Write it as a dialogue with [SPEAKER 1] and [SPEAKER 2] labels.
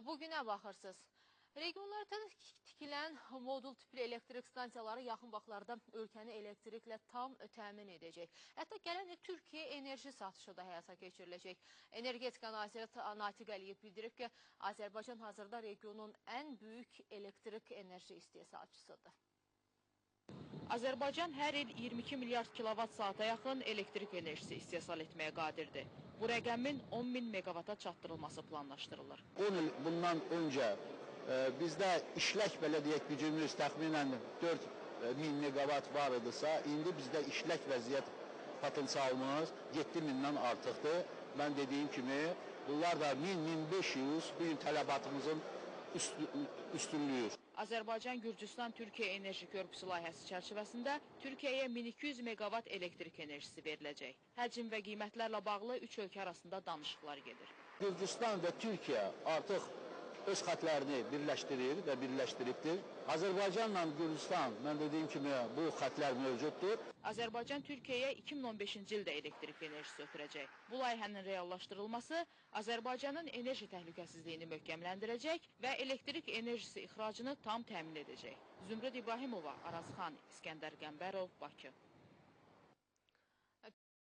[SPEAKER 1] Bugünə baxırsınız. Regionlarda tikilən modul tipli elektrik stansiyaları yaxın vaxtlarda ölkəni elektriklə tam təmin edəcək. Hətta gələn il Türkiyə enerji satışı da həyata keçiriləcək. Energetika naziri Natiq Əliyev bildirib ki, Azərbaycan hazırda regionun ən böyük elektrik enerji istehsalçısıdır. Azərbaycan hər il 22 milyard kilovat saata yaxın elektrik enerjisi istehsal etməyə qadirdir. Bu rəqəmin 10 min megavata çatdırılması planlaşdırılır.
[SPEAKER 2] 10 il bundan öncə bizdə işlək belə deyək gücümüz təxminən 4 min megavat var idisə, indi bizdə işlək vəziyyət potensialımız 7 mindən artıqdır. Mən dediyim kimi, bunlar da 1000-1500 bu gün tələbatımızın üstünlüyü.
[SPEAKER 1] Azərbaycan-Gürcüstan-Türkiyə enerji körpüsü layihəsi çərçivəsində Türkiyəyə 1200 megavat elektrik enerjisi veriləcək. Həcm və qiymətlərlə bağlı üç ölkə arasında danışıqlar gedir.
[SPEAKER 2] Gürcüstan və Türkiyə artıq öz xətlərini birləşdirir və birləşdiribdir. Azərbaycanla Gürcüstan, mən dediyim kimi, bu xətlər mövcuddur.
[SPEAKER 1] Azərbaycan Türkiyəyə 2015-ci ildə elektrik enerjisi ötürəcək. Bu layihənin reallaşdırılması Azərbaycanın enerji təhlükəsizliyini möhkəmləndirəcək və elektrik enerjisi ixracını tam təmin edəcək. Zümrüd İbrahimova, Arazxan, İskəndər Qəmbərov, Bakı.